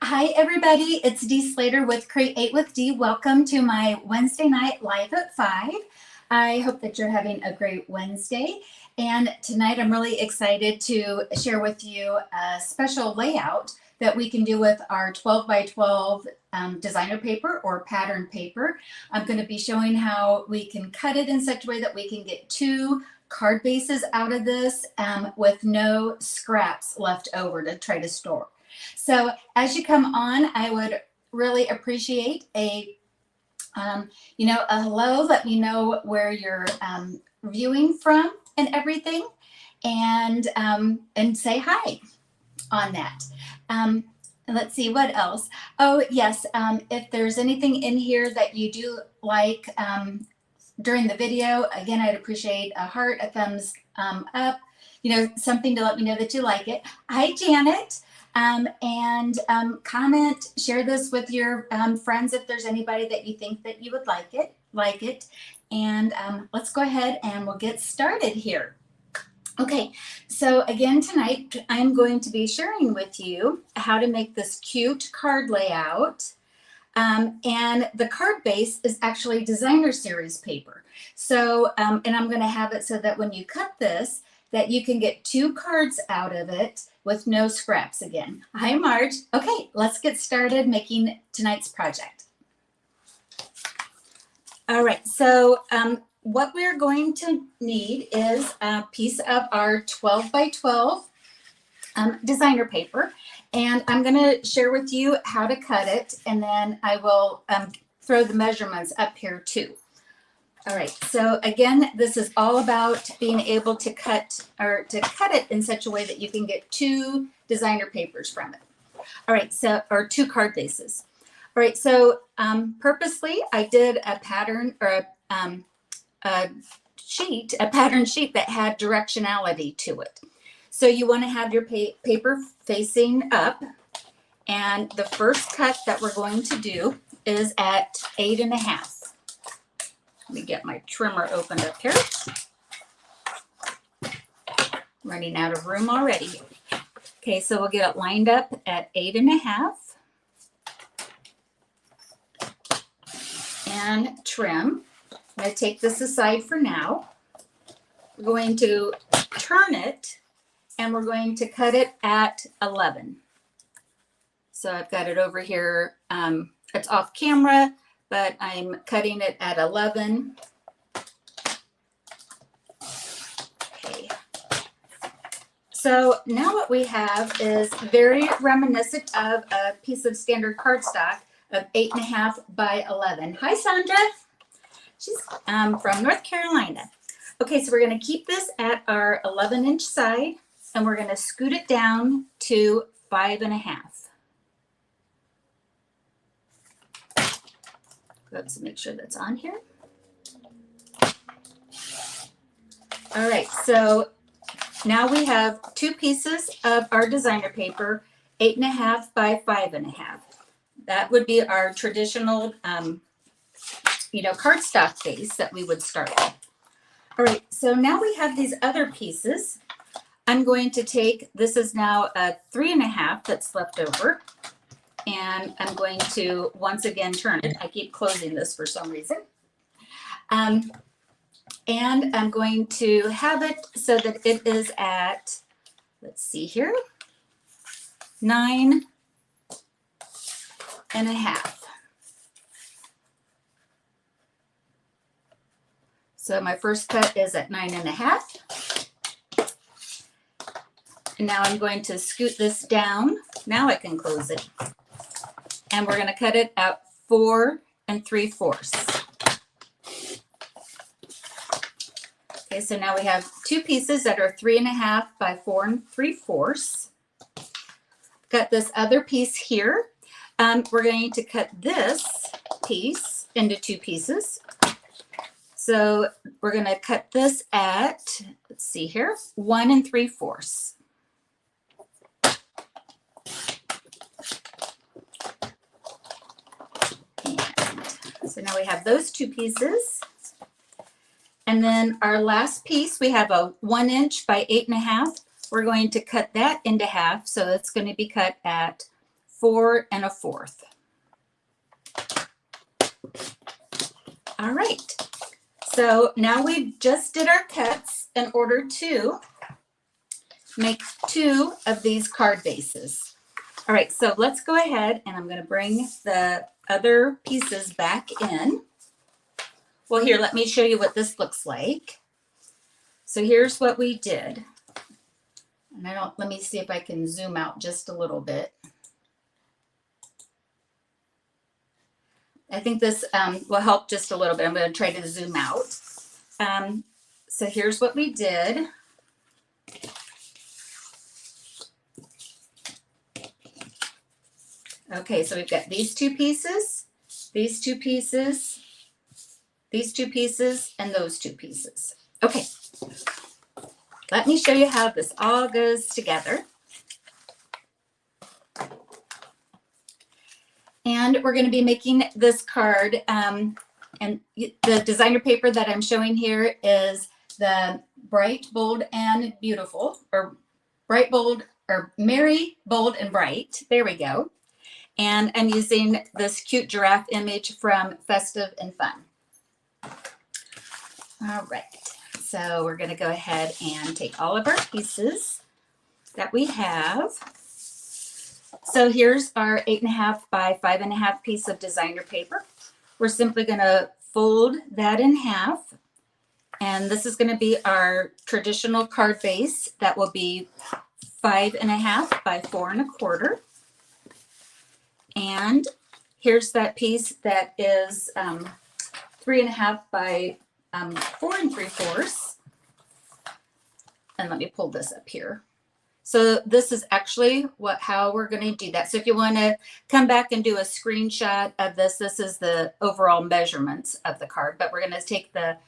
Hi, everybody. It's Dee Slater with Create with Dee. Welcome to my Wednesday night live at 5. I hope that you're having a great Wednesday. And tonight I'm really excited to share with you a special layout that we can do with our 12 by 12 designer paper or pattern paper. I'm going to be showing how we can cut it in such a way that we can get 2 card bases out of this with no scraps left over to try to store. So as you come on, I would really appreciate a hello. Let me know where you're viewing from and everything, and say hi on that. Let's see what else. Oh yes, if there's anything in here that you do like during the video, again, I'd appreciate a heart, a thumbs up, something to let me know that you like it. Hi, Janet. And comment, share this with your friends if there's anybody that you think that you would like it. And let's go ahead and we'll get started here. Okay, so again tonight I'm going to be sharing with you how to make this cute card layout. And the card base is actually designer series paper. So, and I'm going to have it so that when you cut this, that you can get 2 cards out of it with no scraps again. Hi, Marge. Okay, let's get started making tonight's project. All right, so what we're going to need is a piece of our 12 by 12 designer paper. And I'm going to share with you how to cut it, and then I will throw the measurements up here too. All right, so again, this is all about being able to cut it in such a way that you can get 2 designer papers from it. All right, so, or 2 card bases. All right, so purposely I did a pattern or a pattern sheet that had directionality to it. So you want to have your paper facing up, and the first cut that we're going to do is at 8.5. Let me get my trimmer opened up here. Running out of room already. Okay, so we'll get it lined up at 8.5 and trim. I'm going to take this aside for now. We're going to turn it and we're going to cut it at 11. So I've got it over here. It's off camera, but I'm cutting it at 11. Okay. So now what we have is very reminiscent of a piece of standard cardstock of 8.5 by 11. Hi, Sandra. She's from North Carolina. Okay, so we're going to keep this at our 11-inch side, and we're going to scoot it down to 5.5. Let's make sure that's on here. All right, so now we have 2 pieces of our designer paper, 8.5 by 5.5. That would be our traditional, cardstock base that we would start with. All right, so now we have these other pieces. I'm going to take, this is now a 3.5 that's left over, and I'm going to once again turn it. I keep closing this for some reason. And I'm going to have it so that it is at, let's see here, 9.5. So my first cut is at 9.5. And now I'm going to scoot this down. Now I can close it. And we're going to cut it at 4 3/4. Okay, so now we have 2 pieces that are 3.5 by 4 3/4. Got this other piece here. We're going to cut this piece into 2 pieces. So we're going to cut this at, let's see here, 1 3/4. So now we have those 2 pieces. And then our last piece, we have a 1 inch by 8.5. We're going to cut that into half. So it's going to be cut at 4 1/4. All right, so now we just did our cuts in order to make 2 of these card bases. All right, so let's go ahead and I'm going to bring the other pieces back in. Well, here, let me show you what this looks like. So here's what we did. And let me see if I can zoom out just a little bit. I think this will help just a little bit. I'm going to try to zoom out. So here's what we did. Okay, so we've got these 2 pieces, these 2 pieces, these 2 pieces, and those 2 pieces. Okay, let me show you how this all goes together. And we're going to be making this card, and the designer paper that I'm showing here is the Bright, Bold, and Beautiful, or Bright, Bold, or Merry, Bold, and Bright. There we go. And I'm using this cute giraffe image from Festive and Fun. All right, so we're going to go ahead and take all of our pieces that we have. So here's our 8.5 by 5.5 piece of designer paper. We're simply going to fold that in half. And this is going to be our traditional card base that will be 5.5 by 4 1/4. And here's that piece that is 3.5 by 4 3/4. And let me pull this up here. So this is actually how we're going to do that. So if you want to come back and do a screenshot of this, this is the overall measurements of the card. But we're going to take the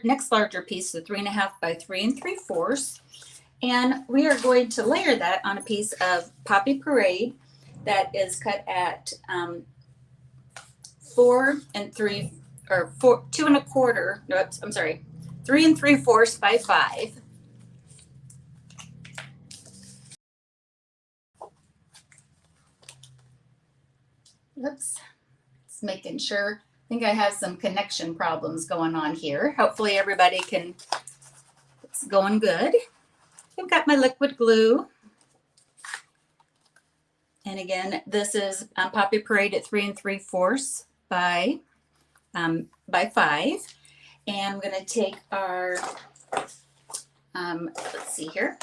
next larger piece, the 3.5 by 3 3/4, and we are going to layer that on a piece of Poppy Parade that is cut at 4 3 or 2 1/4. Oops, I'm sorry, 3 3/4 by 5. Oops, just making sure. I think I have some connection problems going on here. Hopefully everybody it's going good. I've got my liquid glue. And again, this is Poppy Parade at 3 3/4 by 5. And I'm going to take our, let's see here.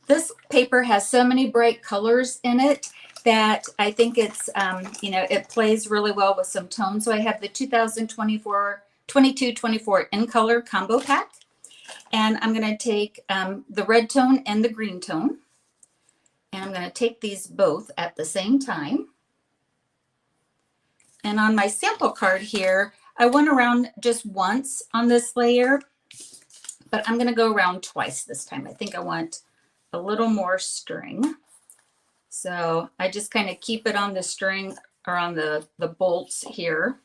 This paper has so many bright colors in it that I think it's, it plays really well with some tones. So I have the 22-24 in color combo pack. And I'm going to take the red tone and the green tone. And I'm going to take these both at the same time. And on my sample card here, I went around just once on this layer, but I'm going to go around twice this time. I think I want a little more string. So I just kind of keep it on the string or on the bolts here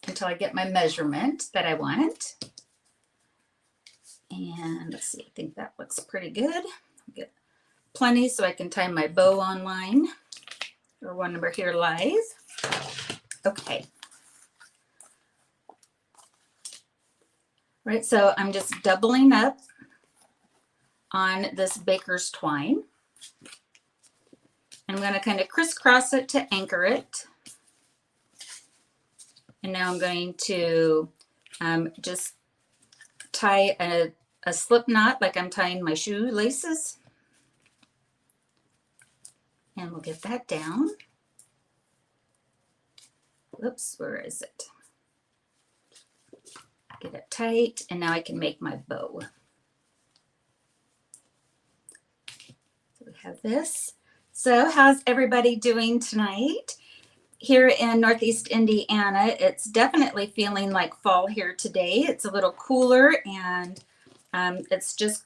until I get my measurement that I want. And let's see, I think that looks pretty good. I'll get plenty so I can tie my bow online or one number here live. Okay. Right, so I'm just doubling up on this baker's twine. I'm going to kind of crisscross it to anchor it. And now I'm going to just tie a slip knot like I'm tying my shoelaces. And we'll get that down. Oops, where is it? Get it tight, and now I can make my bow. So we have this. So how's everybody doing tonight? Here in Northeast Indiana, it's definitely feeling like fall here today. It's a little cooler, and it's just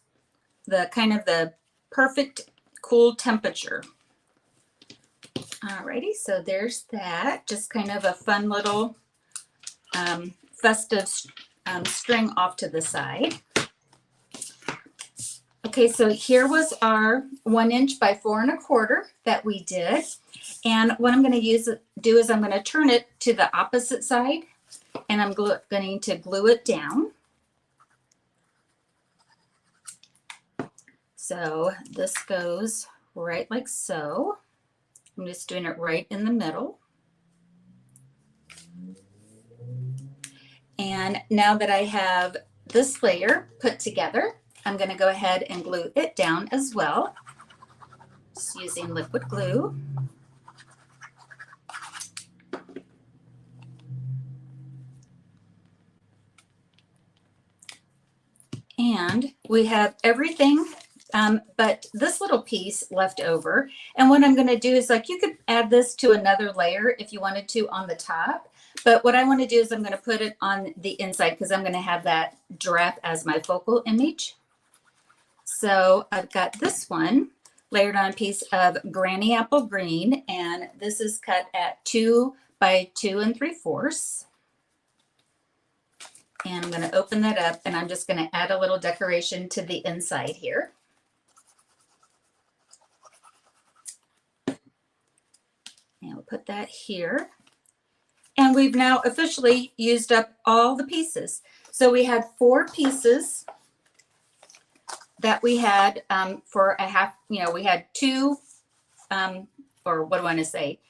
the kind of the perfect cool temperature. Alrighty, so there's that. Just kind of a fun little festive string off to the side. Okay, so here was our 1 inch by 4 1/4 that we did. And what I'm going to do is I'm going to turn it to the opposite side, and I'm going to glue it down. So this goes right like so. I'm just doing it right in the middle. And now that I have this layer put together, I'm going to go ahead and glue it down as well, just using liquid glue. And we have everything but this little piece left over. And what I'm going to do is, like, you could add this to another layer if you wanted to on the top. But what I want to do is I'm going to put it on the inside because I'm going to have that giraffe as my focal image. So I've got this one layered on a piece of Granny Apple Green, and this is cut at 2 by 2 3/4. And I'm going to open that up, and I'm just going to add a little decoration to the inside here. And we'll put that here. And we've now officially used up all the pieces. So we had 4 pieces that we had for a half, we had 2, or what do I want to say?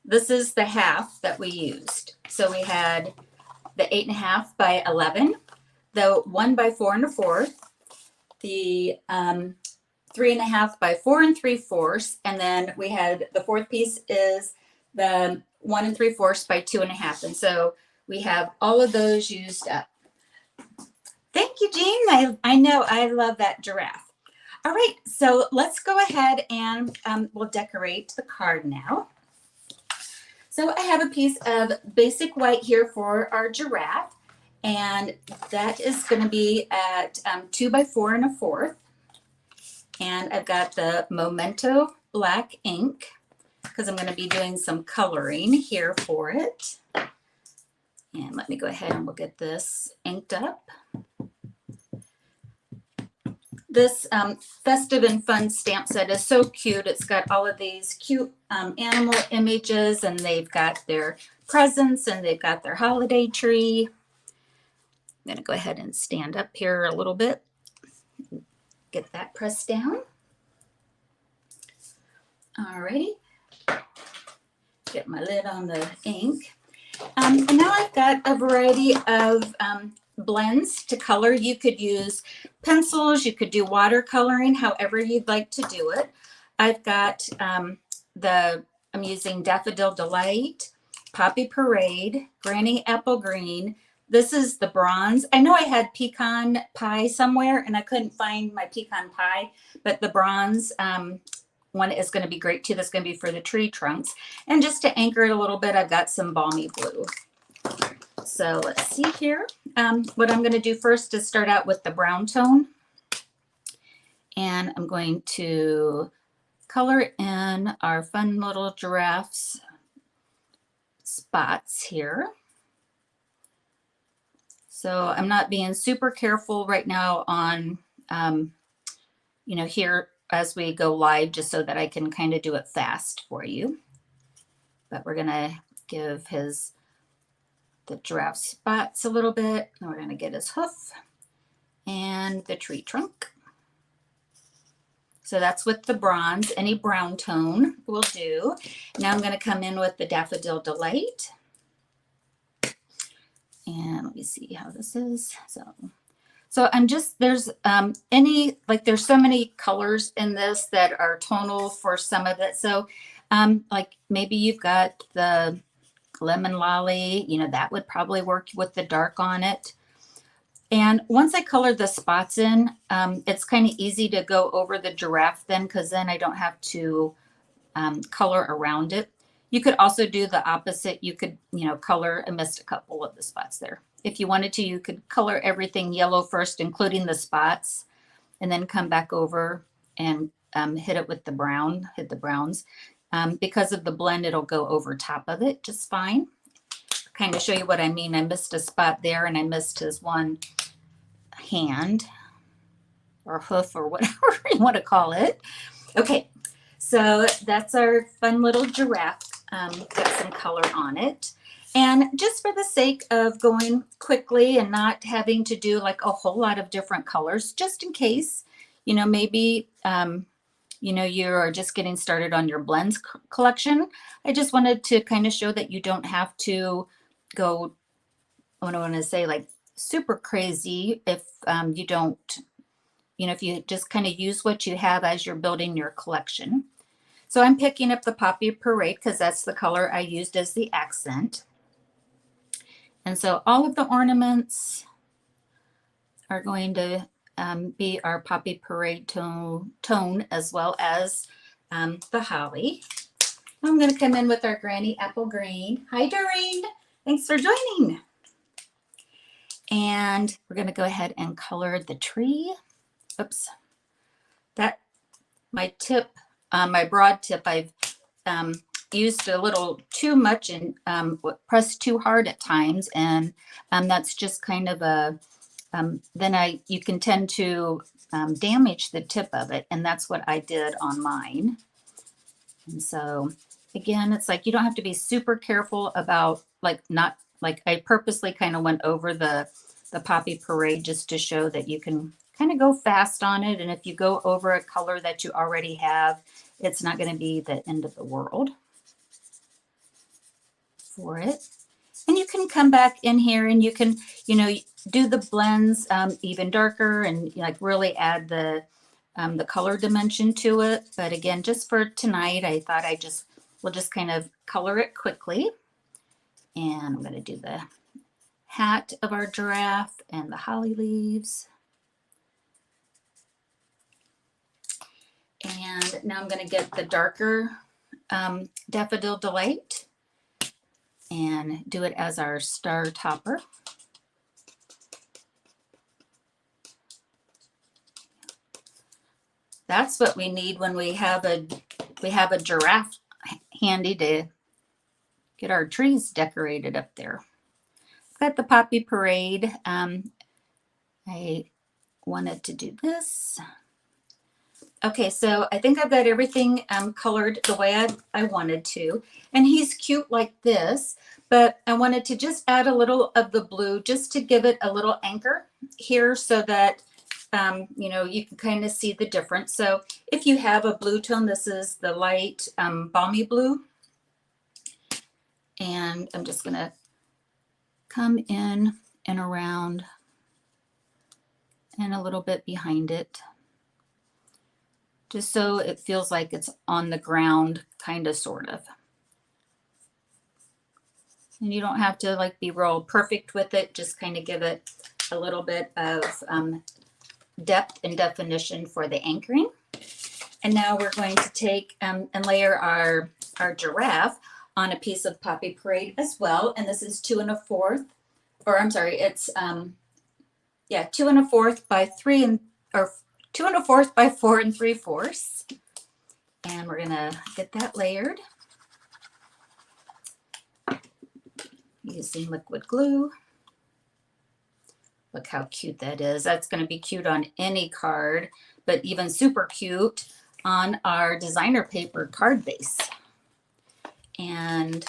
This is the half that we used. So we had the 8 1/2 by 11, the 1 by 4 1/4, the 3 1/2 by 4 3/4, and then we had the 4th piece is the 1 3/4 by 2 1/2. And so we have all of those used up. Thank you, Jean. I know, I love that giraffe. All right, so let's go ahead and we'll decorate the card now. So I have a piece of basic white here for our giraffe, and that is going to be at 2 by 4 1/4. And I've got the Memento black ink because I'm going to be doing some coloring here for it. And let me go ahead and we'll get this inked up. This Festive and Fun stamp set is so cute. It's got all of these cute animal images, and they've got their presents, and they've got their holiday tree. I'm going to go ahead and stand up here a little bit. Get that pressed down. Alrighty. Get my lid on the ink. And now I've got a variety of blends to color. You could use pencils, you could do watercoloring, however you'd like to do it. I've got I'm using Daffodil Delight, Poppy Parade, Granny Apple Green. This is the bronze. I know I had pecan pie somewhere and I couldn't find my pecan pie, but the bronze one is going to be great too. That's going to be for the tree trunks. And just to anchor it a little bit, I've got some Balmy Blue. So let's see here. What I'm going to do first is start out with the brown tone. And I'm going to color in our fun little giraffes spots here. So I'm not being super careful right now on, here as we go live, just so that I can kind of do it fast for you. But we're going to give the giraffe spots a little bit. And we're going to get his hoof and the tree trunk. So that's with the bronze. Any brown tone will do. Now I'm going to come in with the Daffodil Delight. And let me see how this is. So I'm just, there's there's so many colors in this that are tonal for some of it. So like maybe you've got the Lemon Lolly, that would probably work with the dark on it. And once I color the spots in, it's kind of easy to go over the giraffe then, because then I don't have to color around it. You could also do the opposite. You could, color, I missed a couple of the spots there. If you wanted to, you could color everything yellow first, including the spots, and then come back over and hit it with the brown, hit the browns. Because of the blend, it'll go over top of it just fine. Kind of show you what I mean. I missed a spot there and I missed his one hand. or hoof or whatever you want to call it. Okay, so that's our fun little giraffe. Got some color on it. And just for the sake of going quickly and not having to do like a whole lot of different colors, just in case, maybe, you're just getting started on your blends collection. I just wanted to kind of show that you don't have to go, what I want to say, like super crazy if you don't, if you just kind of use what you have as you're building your collection. So I'm picking up the Poppy Parade because that's the color I used as the accent. And so all of the ornaments are going to be our Poppy Parade tone as well as the holly. I'm going to come in with our Granny Apple Green. Hi, Doreen. Thanks for joining. And we're going to go ahead and color the tree. Oops. My tip, my broad tip, I've used a little too much and pressed too hard at times. And that's just kind of a, then you can tend to damage the tip of it. And that's what I did on mine. And so again, it's like, you don't have to be super careful about I purposely kind of went over the Poppy Parade just to show that you can kind of go fast on it. And if you go over a color that you already have, it's not going to be the end of the world for it. And you can come back in here and you can, do the blends even darker and like really add the color dimension to it. But again, just for tonight, I thought we'll just kind of color it quickly. And I'm going to do the hat of our giraffe and the holly leaves. And now I'm going to get the darker Daffodil Delight and do it as our star topper. That's what we need when we have a giraffe handy to get our trees decorated up there. I've got the Poppy Parade. I wanted to do this. Okay, so I think I've got everything colored the way I wanted to. And he's cute like this, but I wanted to just add a little of the blue just to give it a little anchor here so that, you can kind of see the difference. So if you have a blue tone, this is the light balmy blue. And I'm just going to come in and around and a little bit behind it, just so it feels like it's on the ground, kind of, sort of. And you don't have to like be real perfect with it, just kind of give it a little bit of depth and definition for the anchoring. And now we're going to take and layer our giraffe on a piece of Poppy Parade as well. And this is 2 1/4, or I'm sorry, it's 2 1/4 by 3 or 2 1/4 by 4 3/4. And we're gonna get that layered using liquid glue. Look how cute that is. That's going to be cute on any card, but even super cute on our designer paper card base. And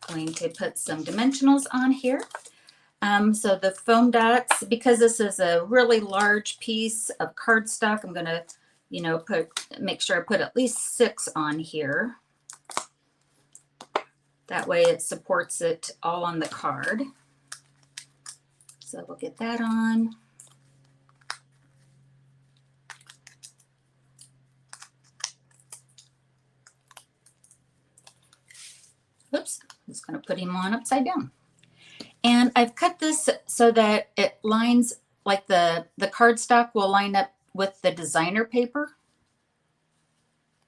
going to put some dimensionals on here. So the foam dots, because this is a really large piece of cardstock, I'm going to, make sure I put at least 6 on here. That way it supports it all on the card. So we'll get that on. Oops, I'm just going to put him on upside down. And I've cut this so that it lines, like the cardstock will line up with the designer paper.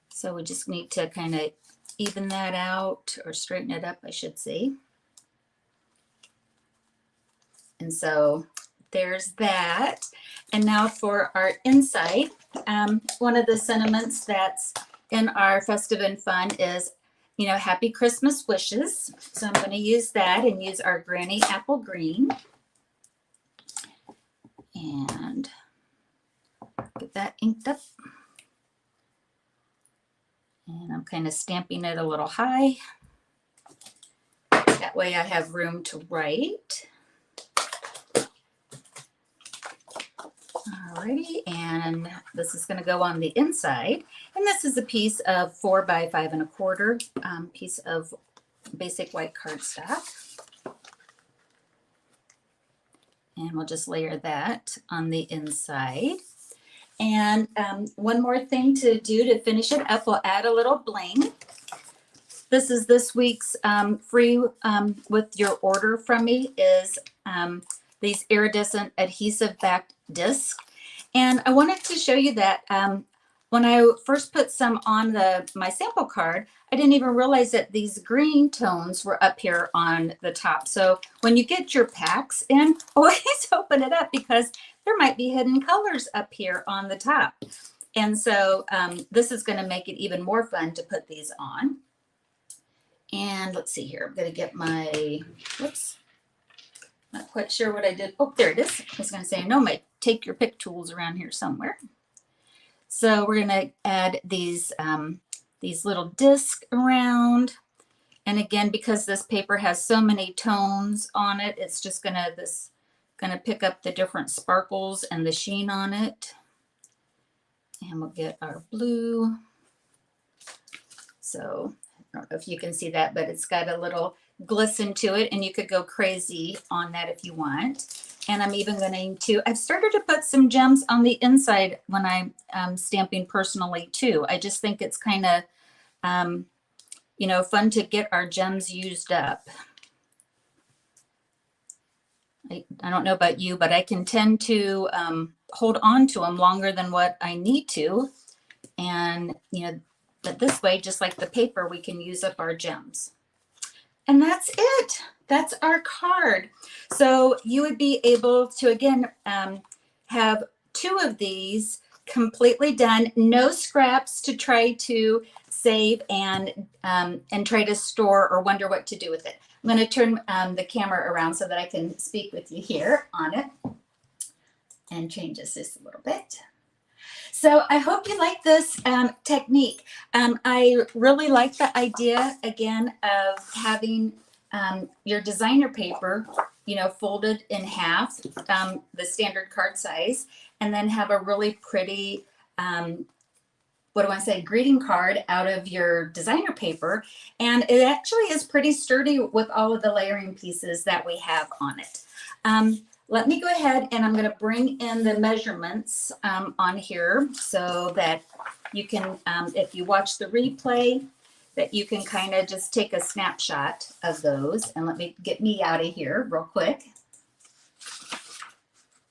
So we just need to kind of even that out, or straighten it up, I should say. And so there's that. And now for our inside, one of the sentiments that's in our Festive and Fun is, Happy Christmas Wishes. So I'm going to use that and use our Granny Apple Green. And that inked up. And I'm kind of stamping it a little high. That way I have room to write. Alrighty, and this is going to go on the inside. And this is a piece of 4 by 5 1/4 piece of basic white cardstock. And we'll just layer that on the inside. And one more thing to do to finish it up, we'll add a little bling. This is this week's free with your order from me is these iridescent adhesive backed discs. And I wanted to show you that when I first put some on my sample card, I didn't even realize that these green tones were up here on the top. So when you get your packs in, always open it up because there might be hidden colors up here on the top. And so this is going to make it even more fun to put these on. And let's see here. I'm going to get my, whoops, not quite sure what I did. Oh, there it is. I was going to say, I know my take your pick tools around here somewhere. So we're going to add these little discs around. And again, because this paper has so many tones on it, it's just going to pick up the different sparkles and the sheen on it. And we'll get our blue. So I don't know if you can see that, but it's got a little glisten to it, and you could go crazy on that if you want. And I'm even going to, I've started to put some gems on the inside when I'm stamping personally too. I just think it's kind of, you know, fun to get our gems used up. I don't know about you, but I can tend to hold on to them longer than what I need to. And, you know, but this way, just like the paper, we can use up our gems. And that's it. That's our card. So you would be able to, again, have 2 of these completely done, no scraps to try to save and try to store or wonder what to do with it. I'm going to turn the camera around so that I can speak with you here on it and change this just a little bit. So I hope you like this technique. I really like the idea, again, of having your designer paper, you know, folded in half, the standard card size, and then have a really pretty, what do I say, greeting card out of your designer paper. And it actually is pretty sturdy with all of the layering pieces that we have on it. Let me go ahead and I'm going to bring in the measurements on here so that you can, if you watch the replay, that you can kind of just take a snapshot of those. And let me get me out of here real quick.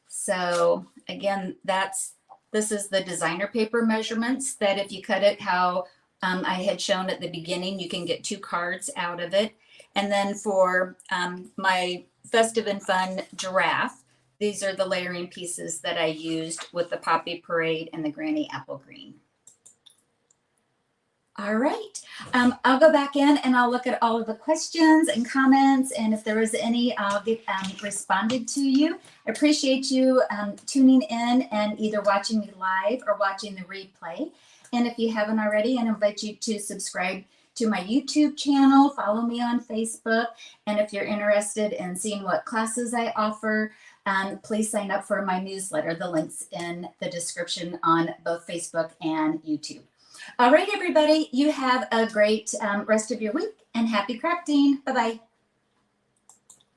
So again, this is the designer paper measurements that if you cut it how I had shown at the beginning, you can get 2 cards out of it. And then for my Festive and Fun giraffe, these are the layering pieces that I used with the Poppy Parade and the Granny Apple Green. All right, I'll go back in and I'll look at all of the questions and comments, and if there was any, I'll get responded to you. I appreciate you tuning in and either watching me live or watching the replay. And if you haven't already, I invite you to subscribe to my YouTube channel, follow me on Facebook, and if you're interested in seeing what classes I offer, please sign up for my newsletter. The link's in the description on both Facebook and YouTube. All right, everybody, you have a great rest of your week and happy crafting. Bye-bye.